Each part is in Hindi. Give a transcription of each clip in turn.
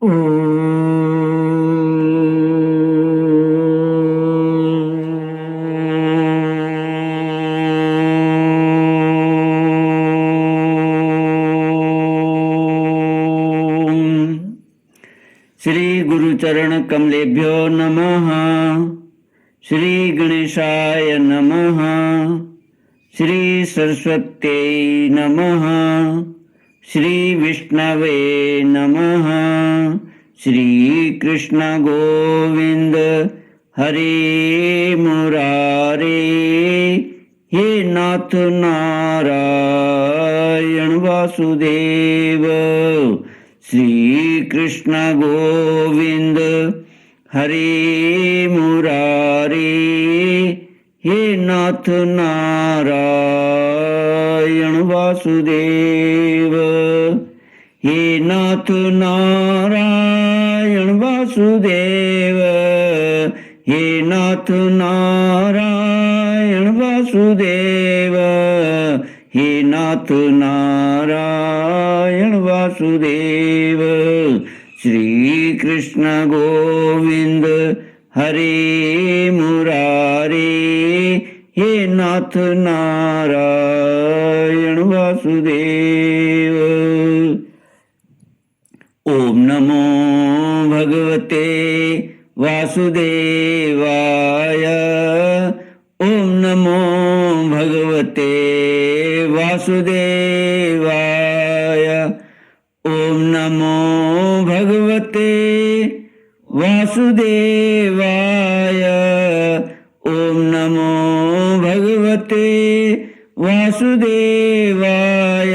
श्री गुरुचरण कमलेभ्यो नमः। श्री गणेशाय नमः। श्री सरस्वत्यै नमः। श्री विष्णवे नमः। श्री कृष्ण गोविंद हरे मुरारे। हे नाथ नारायण वासुदेव। श्री कृष्ण गोविंद हरे मुरारे। हे नाथ नारायण वासुदेव। हे नाथ नारायण वासुदेव। हे नाथ नारायण वासुदेव। हे नाथ नारायण वासुदेव। श्री कृष्ण गोविंद हरे मुरारे। हे नाथ नारायण वासुदेव। ओम नमो भगवते वासुदेवाय। ओम नमो भगवते वासुदेवाय। ओम नमो भगवते वासुदेवाय। ओम नमो भगवते वासुदेवाय।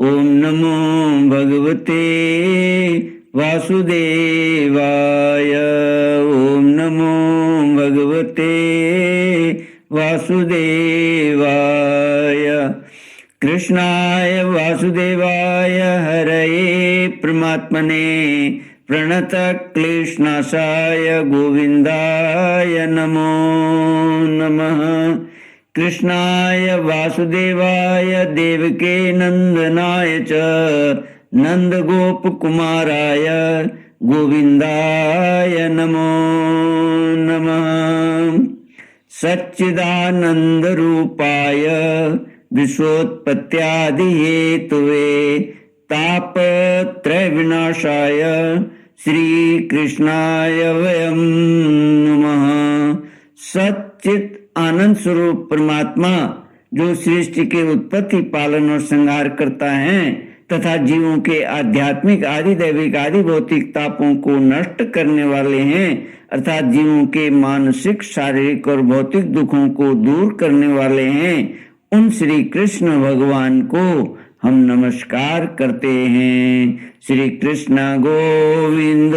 ओम नमो भगवते वासुदेवाय। ओम नमो भगवते वासुदेवाय। कृष्णाय वासुदेवाय हरये परमात्मने प्रणतक्लेशनाशाय गोविन्दाय नमो नमः। कृष्णाय वासुदेवाय देवके नन्दनाय च नन्दगोपकुमाराय गोविन्दाय नमो नमः। सच्चिदानन्दरूपाय विश्वोत्पत्त्यादिहेतवे तापत्रयविनाशाय श्रीकृष्णाय वयं नमः। सच्चित आनंद स्वरूप परमात्मा जो सृष्टि के उत्पत्ति पालन और संहार करता है तथा जीवों के आध्यात्मिक आदि दैविक आदि भौतिक तापों को नष्ट करने वाले हैं अर्थात जीवों के मानसिक शारीरिक और भौतिक दुखों को दूर करने वाले हैं, उन श्री कृष्ण भगवान को हम नमस्कार करते हैं। श्री कृष्ण गोविंद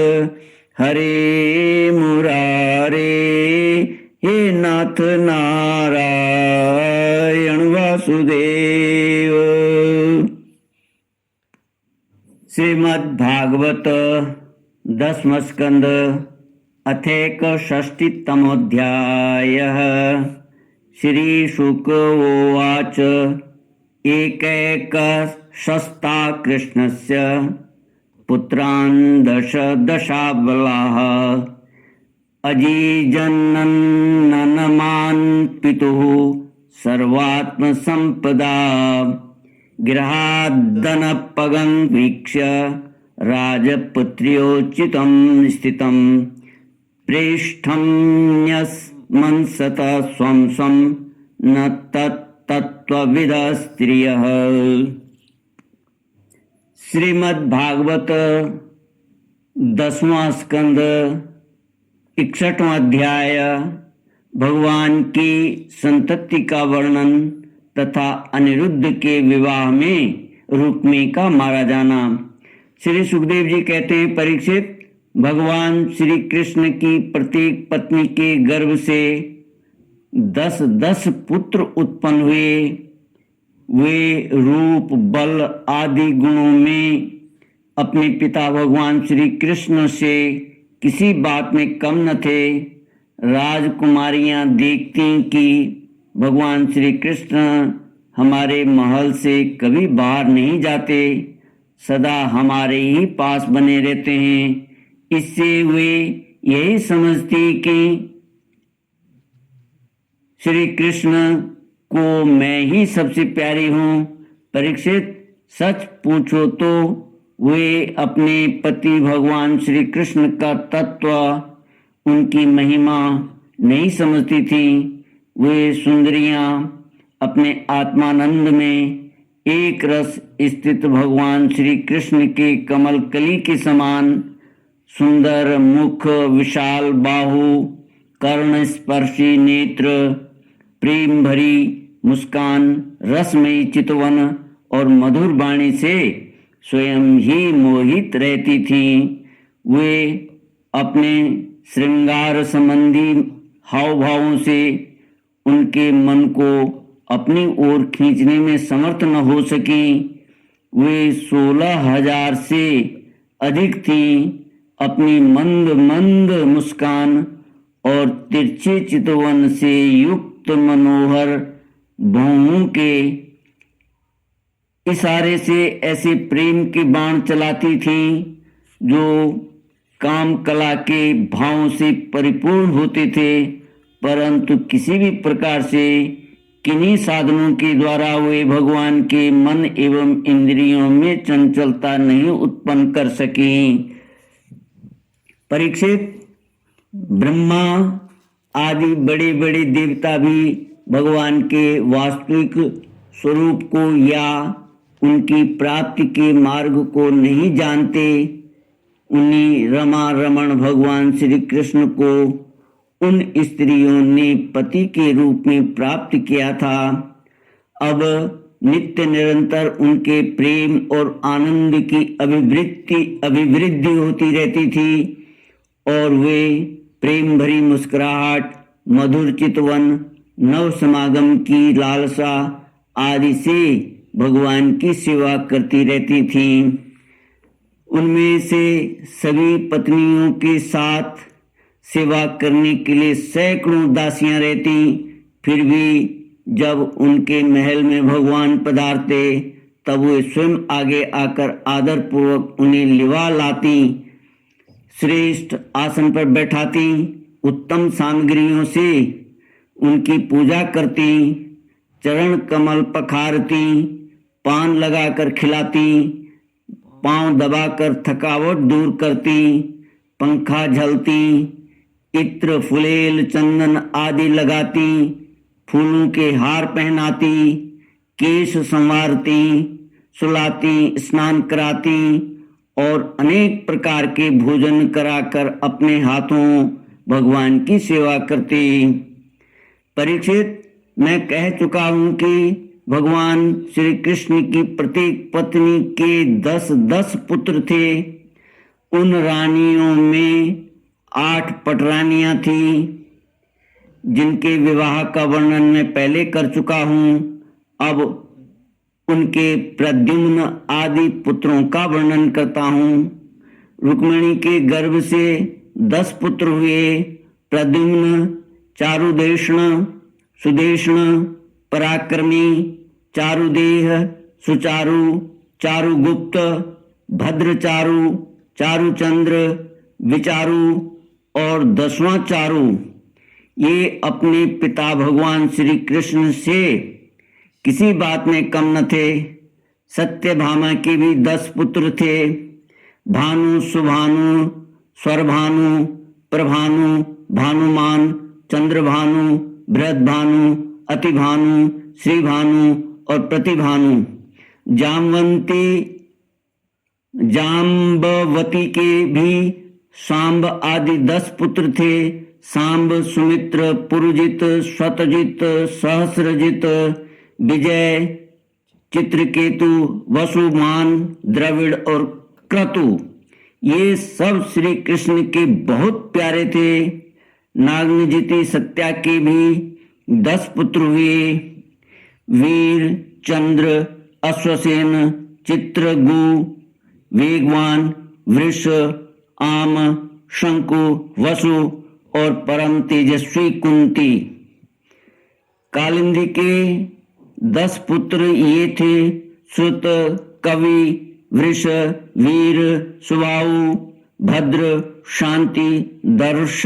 हरे मुरारे। हे नाथ नारायण वासुदेव। श्रीमद् भागवत 10वां स्कंद अथैक षष्टितमोऽध्यायः। श्री शुक उवाच एकैकशस्ता कृष्णस्य पुत्रान् दशाबलाः अजीजनन्ननमान् पितुः सर्वात्मसम्पदा गृहाद्दनपगं वीक्ष्य राजपुत्र्योचितं स्थितं प्रेष्ठं न्यस्मंसतः स्वं स्वं न तत्तत्त्वविदः स्त्रियः। श्रीमद्भागवत 10वां स्कंद 61वां अध्याय भगवान की संतति का वर्णन तथा अनिरुद्ध के विवाह में रुक्मी का मारा जाना। श्री सुखदेव जी कहते हैं, परीक्षित, भगवान श्री कृष्ण की प्रत्येक पत्नी के गर्भ से 10 पुत्र उत्पन्न हुए। वे रूप बल आदि गुणों में अपने पिता भगवान श्री कृष्ण से किसी बात में कम न थे। राजकुमारियां देखती कि भगवान श्री कृष्ण हमारे महल से कभी बाहर नहीं जाते सदा हमारे ही पास बने रहते हैं। इससे वे यही समझती कि श्री कृष्ण को मैं ही सबसे प्यारी हूँ। परीक्षित, सच पूछो तो वे अपने पति भगवान श्री कृष्ण का तत्व, उनकी महिमा नहीं समझती थी। वे सुंदरियां अपने आत्मानंद में एक रस स्थित भगवान श्री कृष्ण के कमल कली के समान सुंदर मुख, विशाल बाहु, कर्ण स्पर्शी नेत्र, प्रेम भरी मुस्कान, रसमयी चितवन और मधुर वाणी से स्वयं ही मोहित रहती थी। वे अपने श्रृंगार संबंधी हाव भावों से उनके मन को अपनी ओर खींचने में समर्थ न हो सकी। वे 16,000 से अधिक थी। अपनी मंद मंद मुस्कान और तिरछे चितवन से युक्त मनोहर भौहों के इशारे से ऐसे प्रेम के बाण चलाती थी जो काम कला के भावों से परिपूर्ण होते थे, परंतु किसी भी प्रकार से किन्हीं साधनों के द्वारा वे भगवान के मन एवं इंद्रियों में चंचलता नहीं उत्पन्न कर सकी। परीक्षित, ब्रह्मा आदि बड़े बड़े देवता भी भगवान के वास्तविक स्वरूप को या उनकी प्राप्ति के मार्ग को नहीं जानते। उन्हीं रमा रमण भगवान श्री कृष्ण को उन स्त्रियों ने पति के रूप में प्राप्त किया था। अब नित्य निरंतर उनके प्रेम और आनंद की अभिवृद्धि होती रहती थी और वे प्रेम भरी मुस्कुराहट, मधुर चितवन, नव समागम की लालसा आदि से भगवान की सेवा करती रहती थी। उनमें से सभी पत्नियों के साथ सेवा करने के लिए सैकड़ों दासियां रहती। फिर भी जब उनके महल में भगवान पधारते तब वे स्वयं आगे आकर आदर पूर्वक उन्हें लिवा लाती, श्रेष्ठ आसन पर बैठाती, उत्तम सामग्रियों से उनकी पूजा करती, चरण कमल पखारती, पान लगाकर खिलाती, पांव दबाकर थकावट दूर करती, पंखा झलती, इत्र फुलेल चंदन आदि लगाती, फूलों के हार पहनाती, केश संवारती, सुलाती, स्नान कराती और अनेक प्रकार के भोजन कराकर अपने हाथों भगवान की सेवा करती। परीक्षित, मैं कह चुका हूं कि भगवान श्री कृष्ण की प्रत्येक पत्नी के 10-10 पुत्र थे। उन रानियों में 8 पटरानियां थीं जिनके विवाह का वर्णन मैं पहले कर चुका हूं। अब उनके प्रद्युम्न आदि पुत्रों का वर्णन करता हूं। रुक्मिणी के गर्भ से 10 पुत्र हुए। प्रद्युम्न, चारुदेष्ण, सुदेष्ण, पराक्रमी, चारुदेह, सुचारु, चारुगुप्त, भद्रचारु, चारुचंद्र, विचारु और 10वां चारु। ये अपने पिता भगवान श्री कृष्ण से किसी बात में कम न थे। सत्यभामा के भी 10 पुत्र थे। भानु, सुभानु, स्वरभानु, प्रभानु, भानुमान, चंद्रभानु, बृहद्भानु, अतिभानु, श्रीभानु और प्रतिभानु। जाम्बवती के भी सांब आदि 10 पुत्र थे। सांब, सुमित्र, पुरुजित, स्वतजित, सहस्रजित, विजय, चित्रकेतु, वसुमान, द्रविड़ और क्रतु। ये सब श्री कृष्ण के बहुत प्यारे थे। नागनजिति सत्या के भी 10 पुत्र हुए। वीर, चंद्र, अश्वसेन, चित्रगु, वेगवान, वृष, आम, शंकु, वसु और परम तेजस्वी कुंती। कालिंदी के 10 पुत्र ये थे। श्रुत, कवि, वृष, वीर, सुबाहु, भद्र, शांति, दर्श,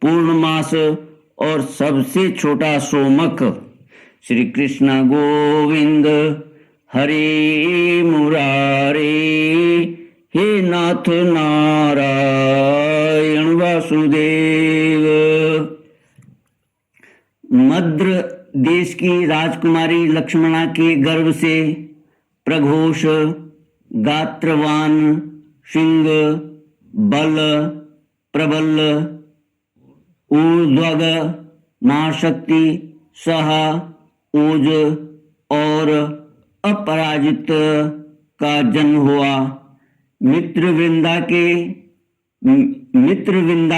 पूर्णमास और सबसे छोटा सोमक। श्री कृष्ण गोविंद हरे मुरारे, हे नाथ नारायण वासुदेव। मद्र देश की राजकुमारी लक्ष्मणा के गर्भ से प्रघोष, गात्रवान, सिंह, बल, प्रबल, ऊर्ध्वग, महाशक्ति, सह, ओज और अपराजित का जन्म हुआ। मित्रविंदा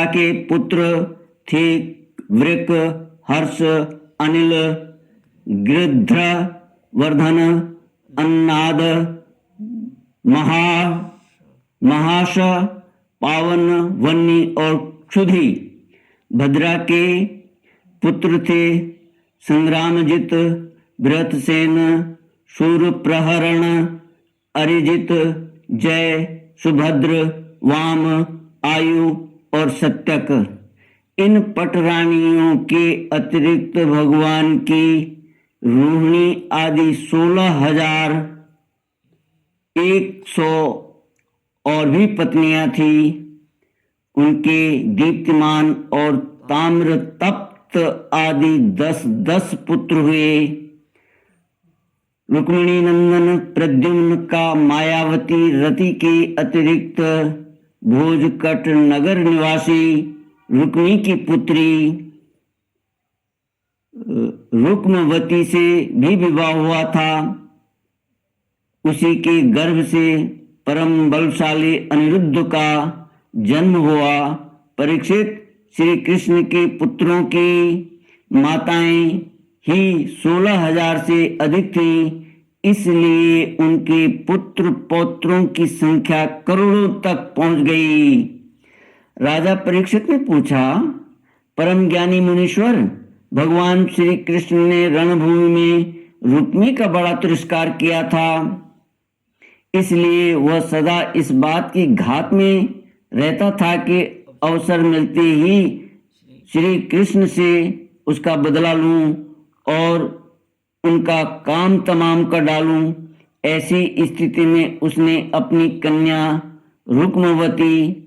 के पुत्र थे वृक, हर्ष, अनिल, गृध्र, वर्धन, अन्नाद, महाश, पावन, वन्नी और क्षुधि। भद्रा के पुत्र थे संग्रामजित, बृहतसेन, शूरप्रहरण, अरिजित, जय, सुभद्र, वाम, आयु और सत्यक। इन पटरानियों के अतिरिक्त भगवान की रोहिणी आदि 16,100 और भी पत्नियां थी। उनके दीप्तिमान और ताम्र तप्त आदि 10 पुत्र हुए। रुक्मिणी नंदन प्रद्युम्न का मायावती रति के अतिरिक्त भोजकट नगर निवासी रुक्मी की पुत्री रुक्मवती से भी विवाह हुआ था। उसी के गर्भ से परम बलशाली अनिरुद्ध का जन्म हुआ। परीक्षित, श्री कृष्ण के पुत्रों की माताएं ही 16,000 से अधिक थीं, इसलिए उनके पुत्र पौत्रों की संख्या करोड़ों तक पहुंच गई। राजा परीक्षित ने पूछा, परम ज्ञानी मुनीश्वर, भगवान श्री कृष्ण ने रणभूमि में रुक्मी का बड़ा तिरस्कार किया था, इसलिए वह सदा इस बात की घात में रहता था कि अवसर मिलते ही श्री कृष्ण से उसका बदला लूं और उनका काम तमाम कर डालूं। ऐसी स्थिति में उसने अपनी कन्या रुक्मवती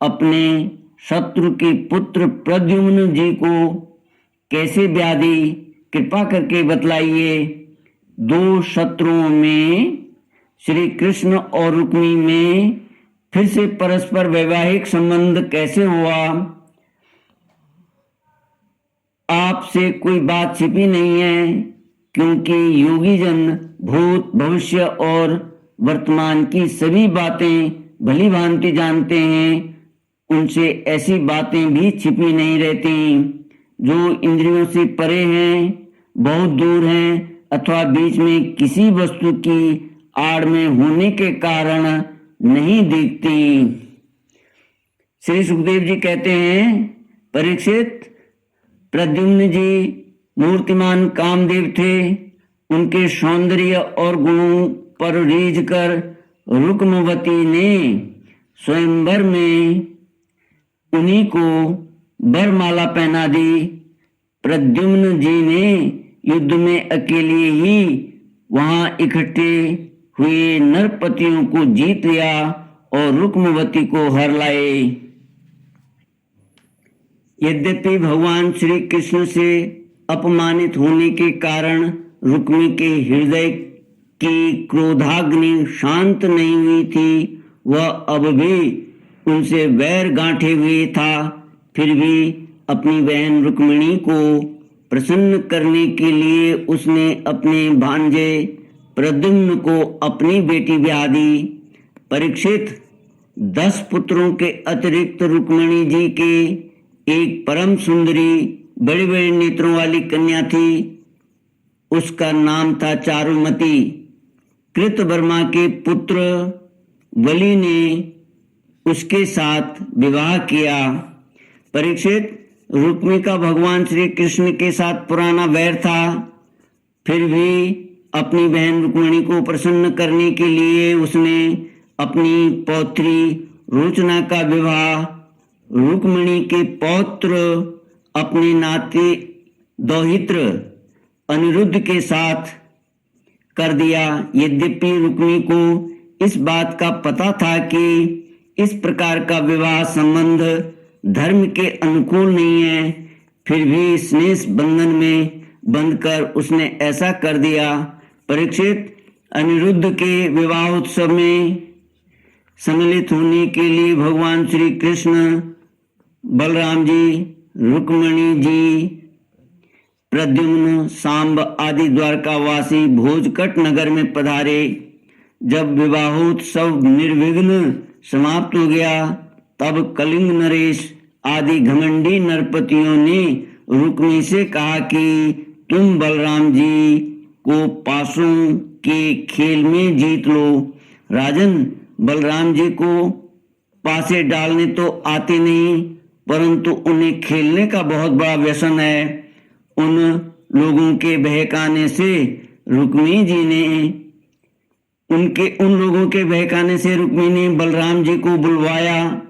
अपने शत्रु के पुत्र प्रद्युम्न जी को कैसे ब्याह दी, कृपा करके बतलाइए। 2 शत्रुओं में, श्री कृष्ण और रुक्मी में फिर से परस्पर वैवाहिक संबंध कैसे हुआ? आपसे कोई बात छिपी नहीं है, क्योंकि योगी जन भूत, भविष्य और वर्तमान की सभी बातें भली भांति जानते हैं। उनसे ऐसी बातें भी छिपी नहीं रहती जो इंद्रियों से परे हैं, बहुत दूर हैं अथवा बीच में किसी वस्तु की आड़ में होने के कारण नहीं दिखती। श्री सुखदेव जी कहते हैं, परीक्षित, प्रद्युम्न जी मूर्तिमान कामदेव थे। उनके सौंदर्य और गुणों पर रीझ कर रुक्मवती ने स्वयंवर में उन्हीं को वरमाला पहना दी। प्रद्युम्न जी ने युद्ध में अकेले ही वहां इकट्ठे हुए नरपतियों को जीत लिया और रुक्मवती को हर लाए। यद्यपि भगवान श्री कृष्ण से अपमानित होने के कारण रुक्मी के हृदय की क्रोधाग्नि शांत नहीं हुई थी, वह अब भी उनसे वैर गांठे हुए था। फिर भी अपनी बहन रुक्मिणी को प्रसन्न करने के लिए उसने अपने भांजे प्रद्युम्न को अपनी बेटी ब्याह दी। परीक्षित, 10 पुत्रों के अतिरिक्त रुक्मिणी जी के एक परम सुंदरी बड़े बड़े नेत्रों वाली कन्या थी। उसका नाम था चारुमती। कृतवर्मा के पुत्र बलि ने उसके साथ विवाह किया। परीक्षित, रुक्मी का भगवान श्री कृष्ण के साथ पुराना वैर था, फिर भी अपनी बहन रुक्मिणी को प्रसन्न करने के लिए उसने अपनी पौत्री रोचना का विवाह रुक्मिणी के पौत्र अपने नाते दौहित्र अनिरुद्ध के साथ कर दिया। यद्यपि रुक्मिणी को इस बात का पता था कि इस प्रकार का विवाह संबंध धर्म के अनुकूल नहीं है, फिर भी स्नेह बंधन में बंधकर उसने ऐसा कर दिया। परीक्षित, अनिरुद्ध के विवाह उत्सव में सम्मिलित होने के लिए भगवान श्री कृष्ण, बलराम जी, रुक्मिणी जी, प्रद्युम्न, सांब आदि द्वारकावासी भोजकट नगर में पधारे। जब विवाहोत्सव निर्विघ्न समाप्त हो गया, तब कलिंग नरेश आदि घमंडी नरपतियों ने रुक्मिणी से कहा कि तुम बलराम जी को पासों के खेल में जीत लो। राजन, बलराम जी को पासे डालने तो आते नहीं, परंतु उन्हें खेलने का बहुत बड़ा व्यसन है। उन लोगों के बहकाने से रुक्मिणी ने बलराम जी को बुलवाया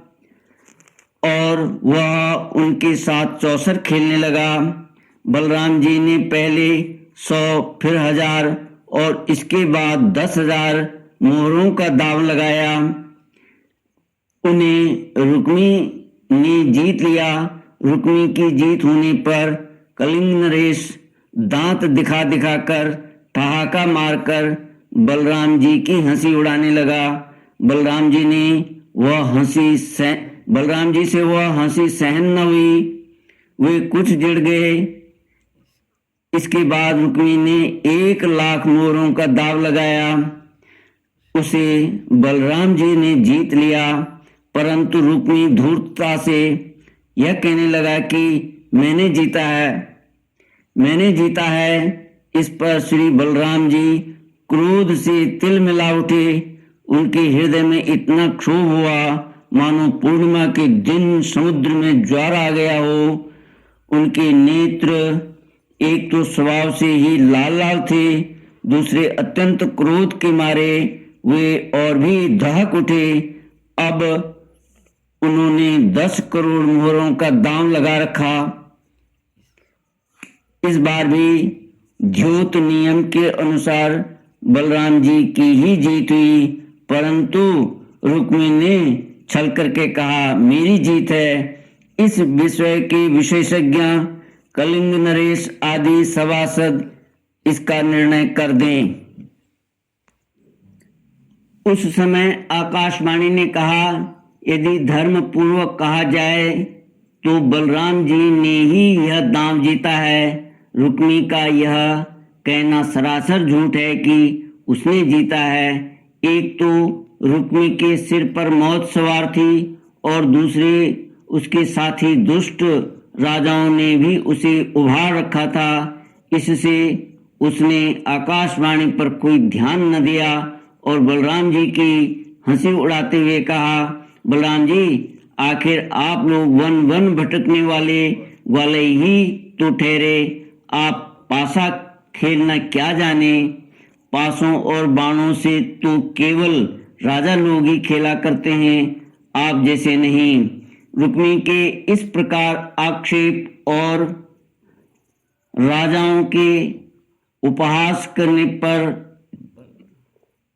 और वह उनके साथ चौसर खेलने लगा। बलराम जी ने पहले 100, फिर 1000 और इसके बाद 10,000 मोहरों का दाव लगाया। उन्हें रुक्मिणी ने जीत लिया। रुक्मिणी की जीत होने पर कलिंग नरेश दांत दिखा दिखाकर ठहाका मारकर बलराम जी की हंसी उड़ाने लगा। बलराम जी से वह हंसी सहन न हुई, वे कुछ चिढ़ गए। इसके बाद रुक्मिणी ने 1,00,000 मोहरों का दाव लगाया। उसे बलराम जी ने जीत लिया, परंतु रुक्मिणी धूर्तता से यह कहने लगा कि मैंने जीता है। इस पर श्री बलराम जी क्रोध से तिल मिला उठे। उनके हृदय में इतना क्षोभ हुआ मानो पूर्णिमा के दिन समुद्र में ज्वार आ गया हो। उनके नेत्र एक तो स्वभाव से ही लाल लाल थे, दूसरे अत्यंत क्रोध के मारे वे और भी दहक उठे। अब उन्होंने 10 करोड़ मोहरों का दाम लगा रखा। इस बार भी द्योत नियम के अनुसार बलराम जी की ही जीत हुई, परंतु रुक्मिणी ने छल करके कहा मेरी जीत है। इस विषय के विशेषज्ञ कलिंग नरेश आदि सभासद इसका निर्णय कर दें। उस समय आकाशवाणी ने कहा, यदि धर्म पूर्वक कहा जाए तो बलराम जी ने ही यह दांव जीता है। रुक्मिणी का यह कहना सरासर झूठ है कि उसने जीता है। एक तो रुक्मिणी के सिर पर मौत सवार थी और दूसरे उसके साथी दुष्ट राजाओं ने भी उसे उभार रखा था। इससे उसने आकाशवाणी पर कोई ध्यान न दिया और बलराम जी की हंसी उड़ाते हुए कहा, बलराम जी, आखिर आप लोग वन वन भटकने वाले ही तो ठहरे। आप पासा खेलना क्या जाने। पासों और बाणों से तो केवल राजा लोग ही खेला करते हैं, आप जैसे नहीं। रुक्मिणी के इस प्रकार आक्षेप और राजाओं के उपहास करने पर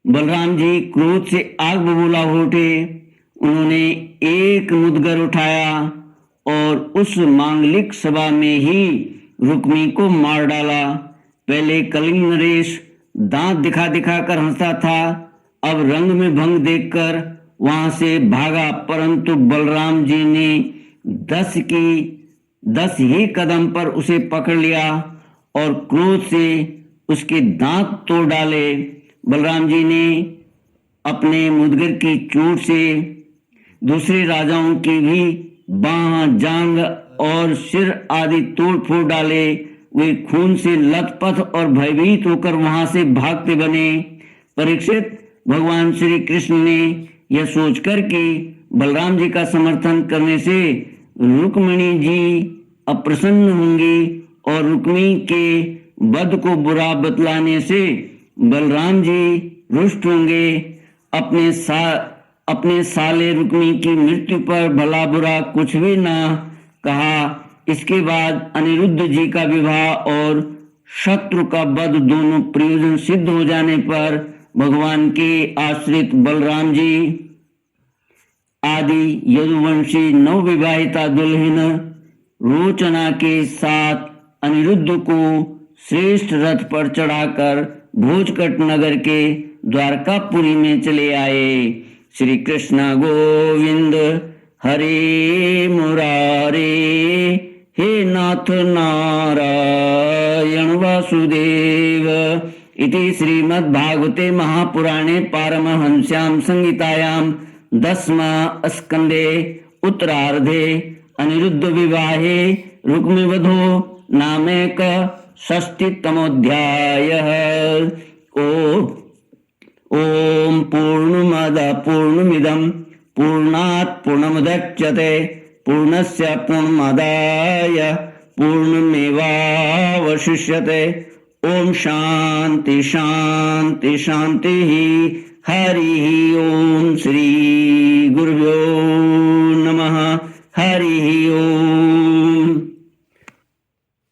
बलराम जी क्रोध से आग बबूला हो उठे। उन्होंने एक मुदगर उठाया और उस मांगलिक सभा में ही रुक्मिणी को मार डाला। पहले कलिंग नरेश दांत दिखा दिखाकर हंसता था, अब रंग में भंग देखकर वहां से भागा, परंतु बलराम जी ने 10 ही कदम पर उसे पकड़ लिया और क्रोध से उसके दांत तोड़ डाले। बलराम जी ने अपने मुदगर की चोट से दूसरे राजाओं की भी बाह, जांग और सिर आदि तोड़ फोड़ डाले। वे खून से लथपथ और भयभीत होकर वहां से भागते बने। परीक्षित, भगवान श्री कृष्ण ने यह सोचकर कि बलराम जी का समर्थन करने से रुक्मिणी जी अप्रसन्न होंगी और रुक्मिणी के वध को बुरा बतलाने से बलराम जी रुष्ट होंगे। अपने साले रुक्मी की मृत्यु पर भला बुरा कुछ भी ना कहा। इसके बाद अनिरुद्ध जी का विवाह और शत्रु का वध दोनों प्रयोजन सिद्ध हो जाने पर भगवान के आश्रित बलराम जी आदि यदुवंशी नवविवाहिता दुल्हन रोचना के साथ अनिरुद्ध को श्रेष्ठ रथ पर चढ़ाकर भोजकट नगर के द्वारकापुरी में चले आए। श्री कृष्ण गोविंद हरे मुरारे, हे नाथ नारायण वासुदेव। इति श्रीमद्भागवते महापुराणे पारमहंस्यां संहितायां दशमा स्कंदे उत्तरार्धे अनिरुद्ध विवाहे रुक्मिवधो नामेक षष्टितमोऽध्यायः। ओम पूर्णमद पूर्णमिदं पूर्णात् पूर्णमुदच्यते पूर्णस्य पूर्णमादाय पूर्णमेवावशिष्यते। ओम शांति शांति शांति। हरि ओम। श्री गुरुभ्यो